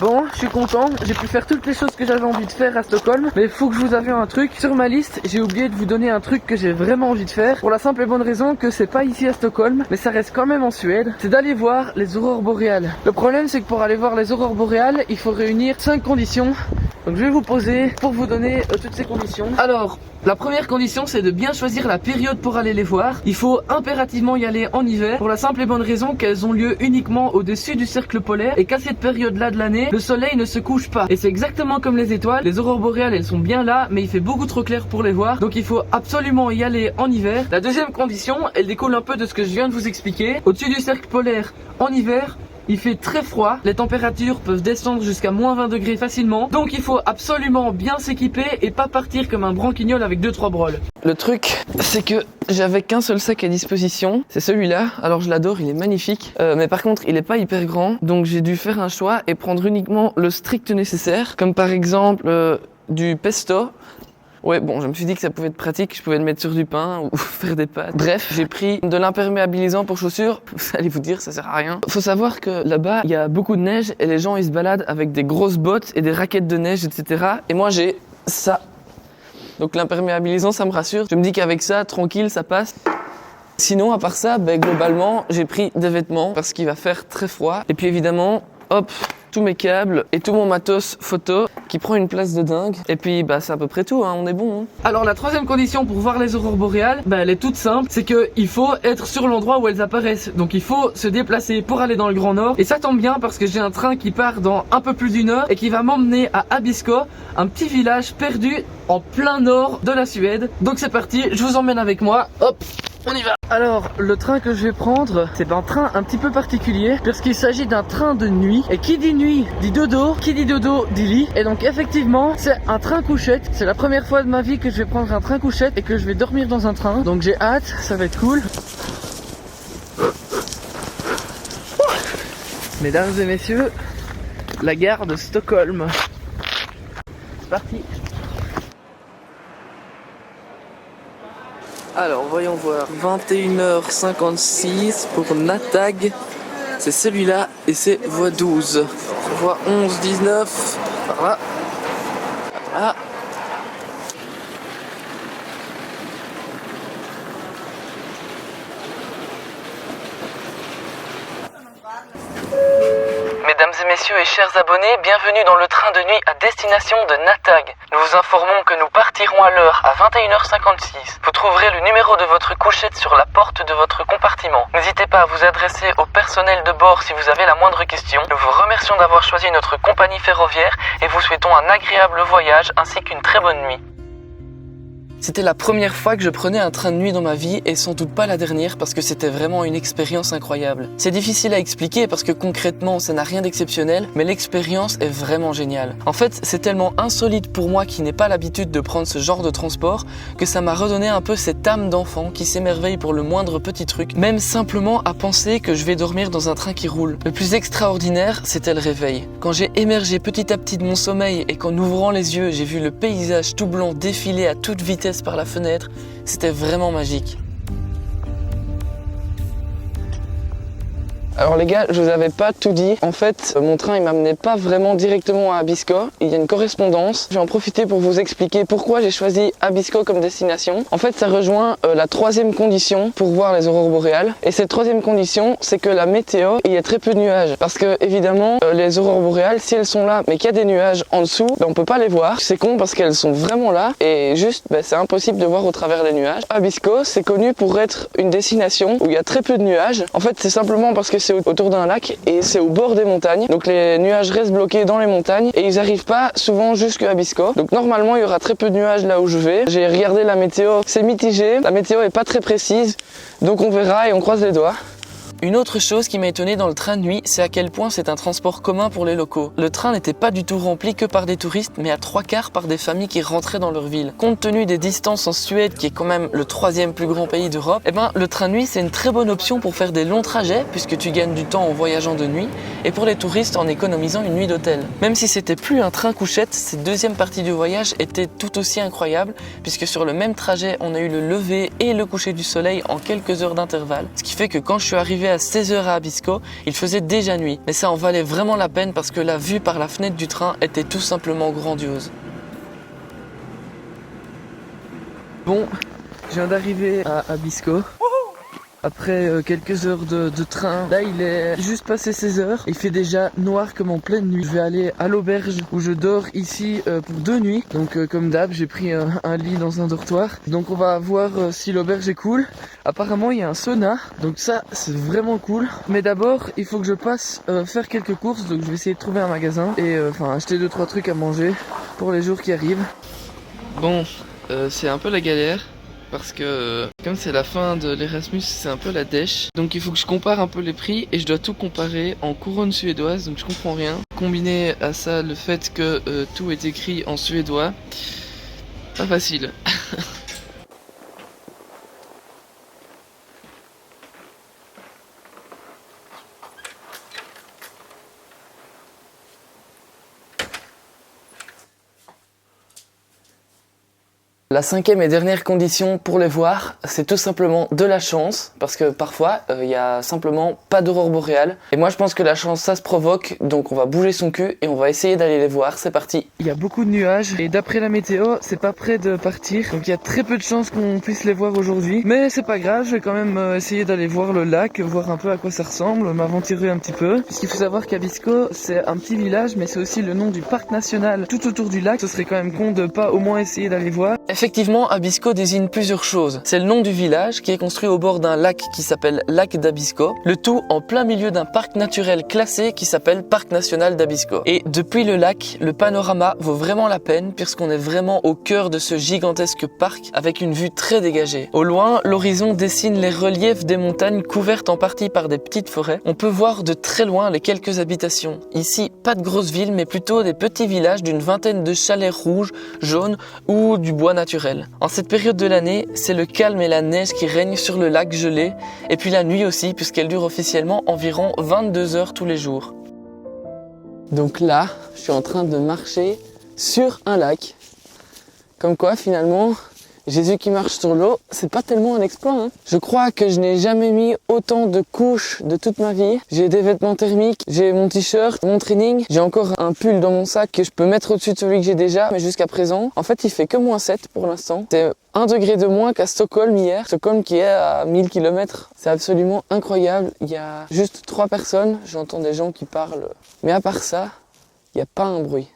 Bon, je suis content, j'ai pu faire toutes les choses que j'avais envie de faire à Stockholm. Mais il faut que je vous avions un truc sur ma liste. J'ai oublié de vous donner un truc que j'ai vraiment envie de faire. Pour la simple et bonne raison que c'est pas ici à Stockholm, mais ça reste quand même en Suède. C'est d'aller voir les aurores boréales. Le problème c'est que pour aller voir les aurores boréales, il faut réunir 5 conditions. Donc je vais vous poser pour vous donner toutes ces conditions. Alors, la première condition c'est de bien choisir la période pour aller les voir. Il faut impérativement y aller en hiver pour la simple et bonne raison qu'elles ont lieu uniquement au-dessus du cercle polaire et qu'à cette période-là de l'année, le soleil ne se couche pas. Et c'est exactement comme les étoiles, les aurores boréales elles sont bien là mais il fait beaucoup trop clair pour les voir. Donc il faut absolument y aller en hiver. La deuxième condition, elle découle un peu de ce que je viens de vous expliquer. Au-dessus du cercle polaire en hiver, il fait très froid, les températures peuvent descendre jusqu'à moins 20 degrés facilement. Donc il faut absolument bien s'équiper et pas partir comme un branquignol avec 2-3 broles. Le truc, c'est que j'avais qu'un seul sac à disposition, c'est celui-là. Alors je l'adore, il est magnifique, mais par contre il est pas hyper grand. Donc j'ai dû faire un choix et prendre uniquement le strict nécessaire, comme par exemple du pesto. Ouais, bon, je me suis dit que ça pouvait être pratique, je pouvais le mettre sur du pain ou faire des pâtes. Bref, j'ai pris de l'imperméabilisant pour chaussures. Vous allez vous dire, ça sert à rien. Faut savoir que là-bas, il y a beaucoup de neige et les gens, ils se baladent avec des grosses bottes et des raquettes de neige, etc. Et moi, j'ai ça. Donc l'imperméabilisant, ça me rassure. Je me dis qu'avec ça, tranquille, ça passe. Sinon, à part ça, globalement, j'ai pris des vêtements parce qu'il va faire très froid. Et puis évidemment, hop, tous mes câbles et tout mon matos photo qui prend une place de dingue. Et puis c'est à peu près tout, hein, on est bon. Hein. Alors la troisième condition pour voir les aurores boréales, elle est toute simple, c'est qu'il faut être sur l'endroit où elles apparaissent. Donc il faut se déplacer pour aller dans le Grand Nord. Et ça tombe bien parce que j'ai un train qui part dans un peu plus d'1 heure et qui va m'emmener à Abisko, un petit village perdu en plein nord de la Suède. Donc c'est parti, je vous emmène avec moi, hop, on y va. Alors, le train que je vais prendre, c'est un train un petit peu particulier parce qu'il s'agit d'un train de nuit. Et qui dit nuit dit dodo, qui dit dodo dit lit. Et donc effectivement, c'est un train couchette. C'est la première fois de ma vie que je vais prendre un train couchette et que je vais dormir dans un train. Donc j'ai hâte, ça va être cool. Mesdames et messieurs, la gare de Stockholm. C'est parti. Alors voyons voir, 21h56 pour Natag, c'est celui-là et c'est voie 12. Voie 11, 19, par là. Voilà. Mesdames et messieurs et chers abonnés, bienvenue dans le train de nuit à destination de Natag. Nous vous informons que nous partirons à l'heure à 21h56. Vous trouverez le numéro de votre couchette sur la porte de votre compartiment. N'hésitez pas à vous adresser au personnel de bord si vous avez la moindre question. Nous vous remercions d'avoir choisi notre compagnie ferroviaire et vous souhaitons un agréable voyage ainsi qu'une très bonne nuit. C'était la première fois que je prenais un train de nuit dans ma vie et sans doute pas la dernière parce que c'était vraiment une expérience incroyable. C'est difficile à expliquer parce que concrètement ça n'a rien d'exceptionnel, mais l'expérience est vraiment géniale. En fait, c'est tellement insolite pour moi qui n'ai pas l'habitude de prendre ce genre de transport que ça m'a redonné un peu cette âme d'enfant qui s'émerveille pour le moindre petit truc, même simplement à penser que je vais dormir dans un train qui roule. Le plus extraordinaire, c'était le réveil. Quand j'ai émergé petit à petit de mon sommeil et qu'en ouvrant les yeux, j'ai vu le paysage tout blanc défiler à toute vitesse par la fenêtre, c'était vraiment magique. Alors les gars, je vous avais pas tout dit. En fait, mon train il m'amenait pas vraiment directement à Abisko. Il y a une correspondance. Je vais en profiter pour vous expliquer pourquoi j'ai choisi Abisko comme destination. En fait, ça rejoint la troisième condition pour voir les aurores boréales. Et cette troisième condition, c'est que la météo, il y a très peu de nuages. Parce que évidemment, les aurores boréales, si elles sont là, mais qu'il y a des nuages en dessous, on peut pas les voir. C'est con parce qu'elles sont vraiment là et juste, c'est impossible de voir au travers des nuages. Abisko, c'est connu pour être une destination où il y a très peu de nuages. En fait, c'est simplement parce que c'est autour d'un lac et c'est au bord des montagnes. Donc les nuages restent bloqués dans les montagnes et ils n'arrivent pas souvent jusqu'à Abisko. Donc normalement il y aura très peu de nuages là où je vais. J'ai regardé la météo, c'est mitigé. La météo est pas très précise. Donc on verra et on croise les doigts. Une autre chose qui m'a étonné dans le train de nuit, c'est à quel point c'est un transport commun pour les locaux. Le train n'était pas du tout rempli que par des touristes, mais à 3/4 par des familles qui rentraient dans leur ville. Compte tenu des distances en Suède, qui est quand même le 3e plus grand pays d'Europe, le train de nuit c'est une très bonne option pour faire des longs trajets, puisque tu gagnes du temps en voyageant de nuit, et pour les touristes en économisant une nuit d'hôtel. Même si c'était plus un train couchette, cette deuxième partie du voyage était tout aussi incroyable, puisque sur le même trajet, on a eu le lever et le coucher du soleil en quelques heures d'intervalle. Ce qui fait que quand je suis arrivé arrivé à 16 h à Abisko, il faisait déjà nuit. Mais ça en valait vraiment la peine parce que la vue par la fenêtre du train était tout simplement grandiose. Bon, je viens d'arriver à Abisko. Après quelques heures de train, là il est juste passé 16 h. Il fait déjà noir comme en pleine nuit. Je vais aller à l'auberge où je dors ici pour 2 nuits. Donc comme d'hab, j'ai pris un lit dans un dortoir. Donc on va voir si l'auberge est cool. Apparemment il y a un sauna, donc ça c'est vraiment cool. Mais d'abord il faut que je passe faire quelques courses. Donc je vais essayer de trouver un magasin et acheter 2-3 trucs à manger pour les jours qui arrivent. Bon, c'est un peu la galère. Parce que comme c'est la fin de l'Erasmus, c'est un peu la dèche. Donc il faut que je compare un peu les prix et je dois tout comparer en couronne suédoise, donc je comprends rien. Combiner à ça le fait que tout est écrit en suédois, pas facile. La cinquième et dernière condition pour les voir, c'est tout simplement de la chance, parce que parfois, il y a simplement pas d'aurore boréale. Et moi je pense que la chance ça se provoque, donc on va bouger son cul et on va essayer d'aller les voir, c'est parti. Il y a beaucoup de nuages et d'après la météo, c'est pas prêt de partir. Donc il y a très peu de chances qu'on puisse les voir aujourd'hui. Mais c'est pas grave, je vais quand même essayer d'aller voir le lac, voir un peu à quoi ça ressemble, m'aventurer un petit peu. Puisqu'il faut savoir qu'Abisko, c'est un petit village, mais c'est aussi le nom du parc national tout autour du lac. Ce serait quand même con de pas au moins essayer d'aller voir. Effectivement, Abisko désigne plusieurs choses. C'est le nom du village qui est construit au bord d'un lac qui s'appelle Lac d'Abisko, le tout en plein milieu d'un parc naturel classé qui s'appelle Parc national d'Abisko. Et depuis le lac, le panorama vaut vraiment la peine puisqu'on est vraiment au cœur de ce gigantesque parc avec une vue très dégagée. Au loin, l'horizon dessine les reliefs des montagnes couvertes en partie par des petites forêts. On peut voir de très loin les quelques habitations. Ici, pas de grosses villes mais plutôt des petits villages d'une vingtaine de chalets rouges, jaunes ou du bois naturel. En cette période de l'année, c'est le calme et la neige qui règnent sur le lac gelé, et puis la nuit aussi, puisqu'elle dure officiellement environ 22 heures tous les jours. Donc là, je suis en train de marcher sur un lac. Comme quoi, finalement, Jésus qui marche sur l'eau, c'est pas tellement un exploit, hein. Je crois que je n'ai jamais mis autant de couches de toute ma vie. J'ai des vêtements thermiques, j'ai mon t-shirt, mon training, j'ai encore un pull dans mon sac que je peux mettre au-dessus de celui que j'ai déjà, mais jusqu'à présent, en fait, il fait que -7 pour l'instant. C'est 1 degré de moins qu'à Stockholm hier. Stockholm qui est à 1000 km. C'est absolument incroyable. Il y a juste 3 personnes, j'entends des gens qui parlent. Mais à part ça, il n'y a pas un bruit.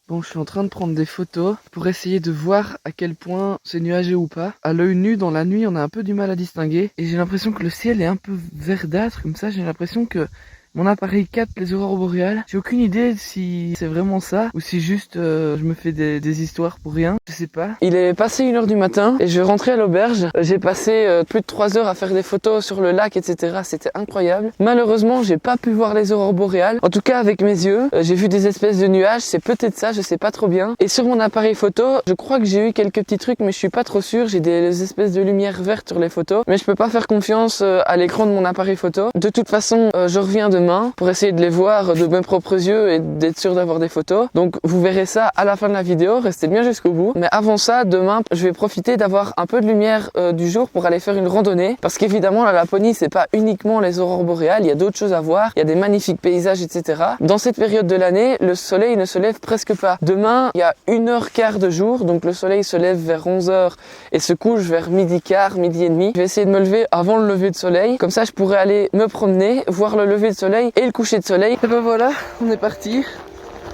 Bon, je suis en train de prendre des photos pour essayer de voir à quel point c'est nuageux ou pas. À l'œil nu, dans la nuit, on a un peu du mal à distinguer. Et j'ai l'impression que le ciel est un peu verdâtre, comme ça. J'ai l'impression que mon appareil capte les aurores boréales. J'ai aucune idée si c'est vraiment ça ou si juste je me fais des histoires pour rien. Je sais pas. Il est passé 1 h du matin et je rentrais à l'auberge. J'ai passé plus de 3 heures à faire des photos sur le lac, etc. C'était incroyable. Malheureusement, j'ai pas pu voir les aurores boréales. En tout cas, avec mes yeux, j'ai vu des espèces de nuages. C'est peut-être ça, je sais pas trop bien. Et sur mon appareil photo, je crois que j'ai eu quelques petits trucs, mais je suis pas trop sûr. J'ai des espèces de lumière verte sur les photos, mais je peux pas faire confiance à l'écran de mon appareil photo. De toute façon, je reviens demain pour essayer de les voir de mes propres yeux et d'être sûr d'avoir des photos. Donc vous verrez ça à la fin de la vidéo, restez bien jusqu'au bout. Mais avant ça, demain, je vais profiter d'avoir un peu de lumière du jour pour aller faire une randonnée. Parce qu'évidemment, la Laponie, c'est pas uniquement les aurores boréales, il y a d'autres choses à voir, il y a des magnifiques paysages, etc. Dans cette période de l'année, le soleil ne se lève presque pas. Demain, il y a 1h15 de jour, donc le soleil se lève vers 11 h et se couche vers 12h15, 12h30. Je vais essayer de me lever avant le lever de soleil, comme ça je pourrais aller me promener, voir le lever de soleil et le coucher de soleil. Et ben voilà, on est parti.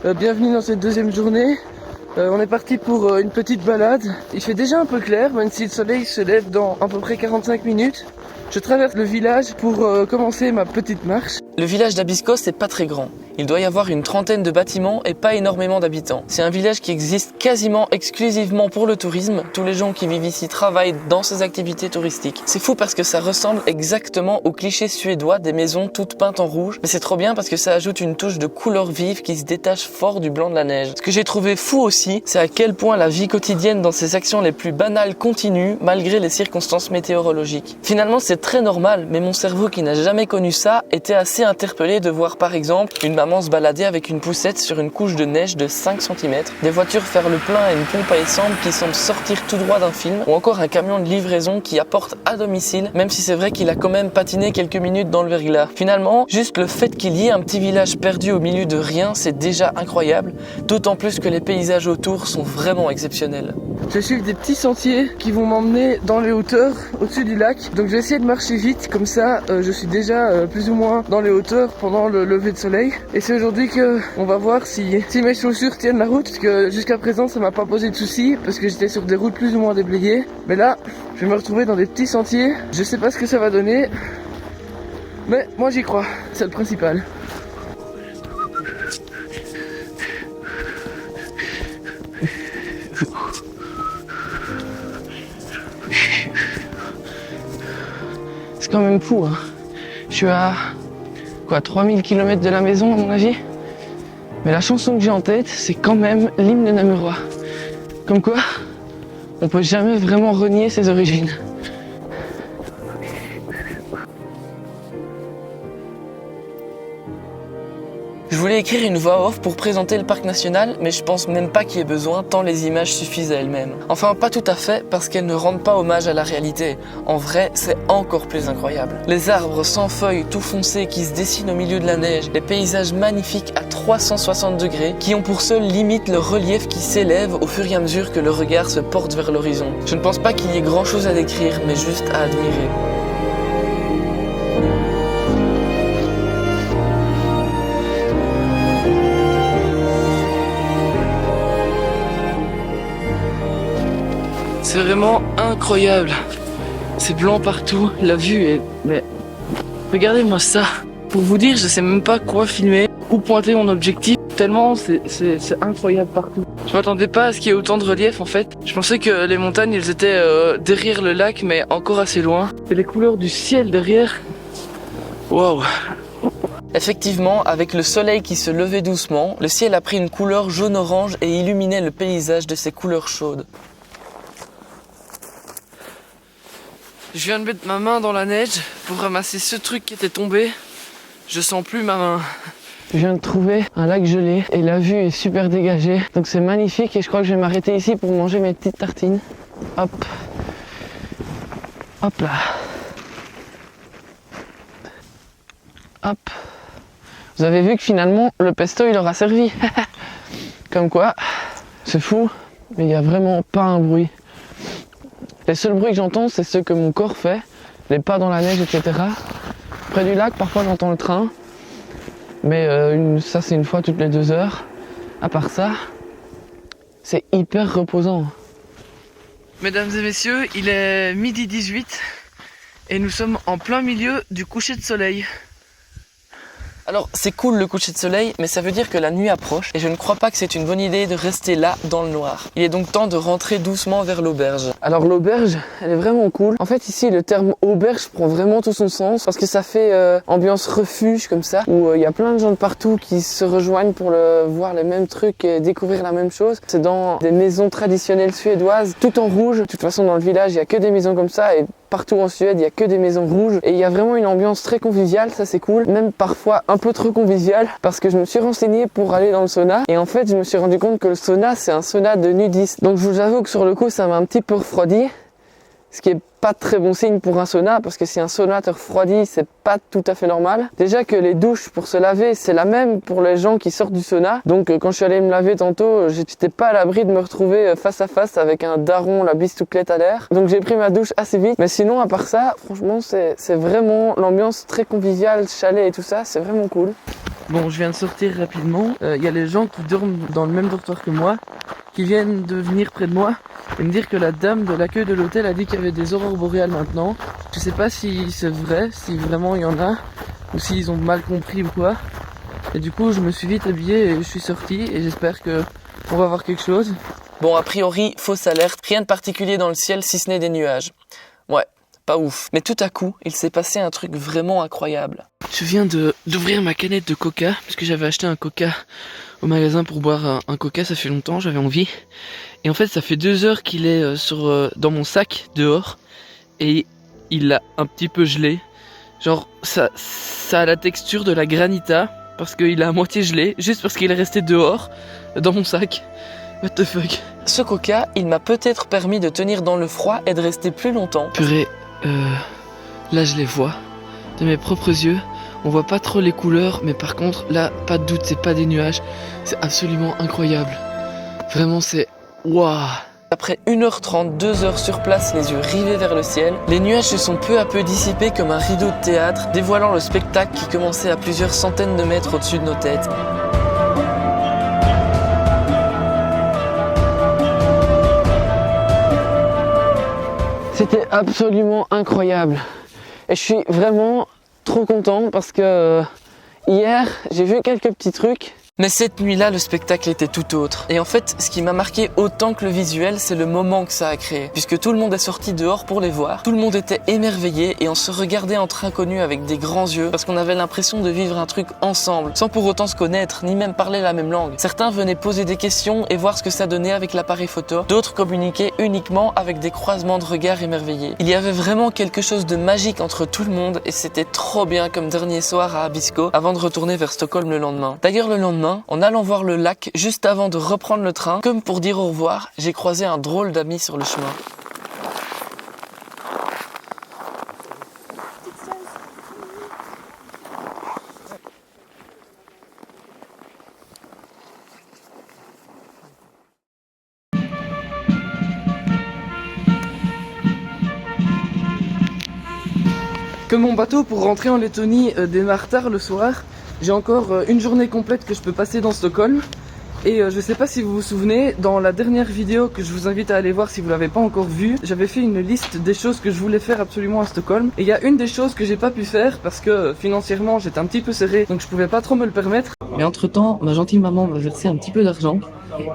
Bienvenue dans cette deuxième journée. On est parti pour une petite balade. Il fait déjà un peu clair, même si le soleil se lève dans à peu près 45 minutes. Je traverse le village pour commencer ma petite marche. Le village d'Abisko, c'est pas très grand. Il doit y avoir une trentaine de bâtiments et pas énormément d'habitants. C'est un village qui existe quasiment exclusivement pour le tourisme. Tous les gens qui vivent ici travaillent dans ces activités touristiques. C'est fou parce que ça ressemble exactement au cliché suédois des maisons toutes peintes en rouge. Mais c'est trop bien parce que ça ajoute une touche de couleur vive qui se détache fort du blanc de la neige. Ce que j'ai trouvé fou aussi, c'est à quel point la vie quotidienne dans ses actions les plus banales continue malgré les circonstances météorologiques. Finalement, c'est très normal, mais mon cerveau qui n'a jamais connu ça était assez interpellé de voir par exemple une maman se balader avec une poussette sur une couche de neige de 5 cm, des voitures faire le plein à une pompe à essence qui semble sortir tout droit d'un film, ou encore un camion de livraison qui apporte à domicile, même si c'est vrai qu'il a quand même patiné quelques minutes dans le verglas. Finalement, juste le fait qu'il y ait un petit village perdu au milieu de rien, c'est déjà incroyable, d'autant plus que les paysages autour sont vraiment exceptionnels. Je vais suivre des petits sentiers qui vont m'emmener dans les hauteurs au-dessus du lac. Donc je vais essayer de marcher vite, comme ça je suis déjà plus ou moins dans les hauteurs pendant le lever de soleil. Et c'est aujourd'hui que on va voir si mes chaussures tiennent la route, parce que jusqu'à présent ça m'a pas posé de soucis, parce que j'étais sur des routes plus ou moins déblayées. Mais là, je vais me retrouver dans des petits sentiers. Je sais pas ce que ça va donner, mais moi j'y crois, c'est le principal. C'est quand même fou, hein. Je suis à 3000 km de la maison à mon avis. Mais la chanson que j'ai en tête, c'est quand même l'hymne de Namurois. Comme quoi, on peut jamais vraiment renier ses origines. Je voulais écrire une voix off pour présenter le parc national, mais je pense même pas qu'il y ait besoin tant les images suffisent à elles-mêmes. Enfin, pas tout à fait, parce qu'elles ne rendent pas hommage à la réalité. En vrai, c'est encore plus incroyable. Les arbres sans feuilles, tout foncés, qui se dessinent au milieu de la neige, les paysages magnifiques à 360 degrés, qui ont pour seule limite le relief qui s'élève au fur et à mesure que le regard se porte vers l'horizon. Je ne pense pas qu'il y ait grand chose à décrire, mais juste à admirer. C'est vraiment incroyable. C'est blanc partout, la vue est... Mais regardez-moi ça. Pour vous dire, je sais même pas quoi filmer, où pointer mon objectif, tellement c'est incroyable partout. Je m'attendais pas à ce qu'il y ait autant de relief en fait. Je pensais que les montagnes elles étaient derrière le lac, mais encore assez loin. Et les couleurs du ciel derrière. Waouh. Effectivement, avec le soleil qui se levait doucement, le ciel a pris une couleur jaune-orange et illuminait le paysage de ses couleurs chaudes. Je viens de mettre ma main dans la neige pour ramasser ce truc qui était tombé. Je sens plus ma main. Je viens de trouver un lac gelé et la vue est super dégagée. Donc c'est magnifique et je crois que je vais m'arrêter ici pour manger mes petites tartines. Hop. Hop là. Hop. Vous avez vu que finalement le pesto il aura servi. Comme quoi, c'est fou, mais il n'y a vraiment pas un bruit. Les seuls bruits que j'entends, c'est ceux que mon corps fait, les pas dans la neige, etc. Près du lac, parfois j'entends le train, mais ça c'est une fois toutes les 2 heures. À part ça, c'est hyper reposant. Mesdames et messieurs, il est 12h18 et nous sommes en plein milieu du coucher de soleil. Alors c'est cool le coucher de soleil, mais ça veut dire que la nuit approche et je ne crois pas que c'est une bonne idée de rester là dans le noir. Il est donc temps de rentrer doucement vers l'auberge. Alors l'auberge, elle est vraiment cool. En fait ici le terme auberge prend vraiment tout son sens parce que ça fait ambiance refuge comme ça, où il y a plein de gens de partout qui se rejoignent pour voir les mêmes trucs et découvrir la même chose. C'est dans des maisons traditionnelles suédoises, tout en rouge. De toute façon dans le village il n'y a que des maisons comme ça et partout en Suède, il y a que des maisons rouges et il y a vraiment une ambiance très conviviale, ça c'est cool. Même parfois un peu trop conviviale parce que je me suis renseigné pour aller dans le sauna et en fait je me suis rendu compte que le sauna c'est un sauna de nudistes. Donc je vous avoue que sur le coup ça m'a un petit peu refroidi, ce qui est pas très bon signe pour un sauna parce que si un sauna te refroidit c'est pas tout à fait normal. Déjà que les douches pour se laver c'est la même pour les gens qui sortent du sauna, donc quand je suis allé me laver tantôt j'étais pas à l'abri de me retrouver face à face avec un daron la bistouclette à l'air, donc j'ai pris ma douche assez vite. Mais sinon à part ça franchement c'est vraiment l'ambiance très conviviale, chalet et tout ça, c'est vraiment cool. Bon, je viens de sortir rapidement, il y a les gens qui dorment dans le même dortoir que moi qui viennent de venir près de moi et me dire que la dame de l'accueil de l'hôtel a dit qu'il y avait des aurores boréales maintenant. Je sais pas si c'est vrai, si vraiment il y en a, ou s'ils ont mal compris ou quoi. Et du coup je me suis vite habillé et je suis sorti et j'espère que on va voir quelque chose. Bon, a priori, fausse alerte, rien de particulier dans le ciel si ce n'est des nuages. Ouais, pas ouf. Mais tout à coup, il s'est passé un truc vraiment incroyable. Je viens d'ouvrir ma canette de coca, parce que j'avais acheté un coca au magasin pour boire un coca, ça fait longtemps, j'avais envie. Et en fait ça fait 2 heures qu'il est dans mon sac dehors, et il a un petit peu gelé. Genre, ça a la texture de la granita, parce qu'il est à moitié gelé, juste parce qu'il est resté dehors, dans mon sac. What the fuck. Ce coca, il m'a peut-être permis de tenir dans le froid et de rester plus longtemps. Purée, là je les vois, de mes propres yeux. On voit pas trop les couleurs, mais par contre, là, pas de doute, c'est pas des nuages. C'est absolument incroyable. Vraiment, c'est... Waouh. Après 1h30, 2 heures sur place, les yeux rivés vers le ciel, les nuages se sont peu à peu dissipés comme un rideau de théâtre, dévoilant le spectacle qui commençait à plusieurs centaines de mètres au-dessus de nos têtes. C'était absolument incroyable. Et je suis vraiment trop content parce que hier, j'ai vu quelques petits trucs. Mais cette nuit-là, le spectacle était tout autre. Et en fait, ce qui m'a marqué autant que le visuel, c'est le moment que ça a créé. Puisque tout le monde est sorti dehors pour les voir, tout le monde était émerveillé et on se regardait entre inconnus avec des grands yeux parce qu'on avait l'impression de vivre un truc ensemble, sans pour autant se connaître, ni même parler la même langue. Certains venaient poser des questions et voir ce que ça donnait avec l'appareil photo, d'autres communiquaient uniquement avec des croisements de regards émerveillés. Il y avait vraiment quelque chose de magique entre tout le monde et c'était trop bien comme dernier soir à Abisko avant de retourner vers Stockholm le lendemain. D'ailleurs, le lendemain, en allant voir le lac juste avant de reprendre le train, comme pour dire au revoir, j'ai croisé un drôle d'ami sur le chemin. Comme mon bateau pour rentrer en Lettonie démarre tard le soir, j'ai encore une journée complète que je peux passer dans Stockholm. Et je sais pas si vous vous souvenez, dans la dernière vidéo que je vous invite à aller voir si vous l'avez pas encore vue, j'avais fait une liste des choses que je voulais faire absolument à Stockholm. Et il y a une des choses que j'ai pas pu faire parce que financièrement j'étais un petit peu serré, donc je pouvais pas trop me le permettre. Mais entre temps, ma gentille maman m'a versé un petit peu d'argent.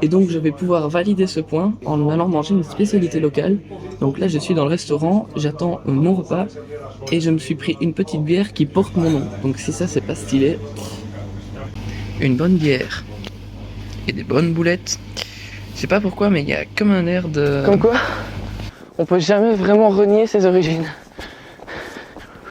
Et donc je vais pouvoir valider ce point en allant manger une spécialité locale. Donc là je suis dans le restaurant, j'attends mon repas et je me suis pris une petite bière qui porte mon nom. Donc si ça c'est pas stylé, une bonne bière et des bonnes boulettes. Je sais pas pourquoi mais il y a comme un air de... Comme quoi, on peut jamais vraiment renier ses origines.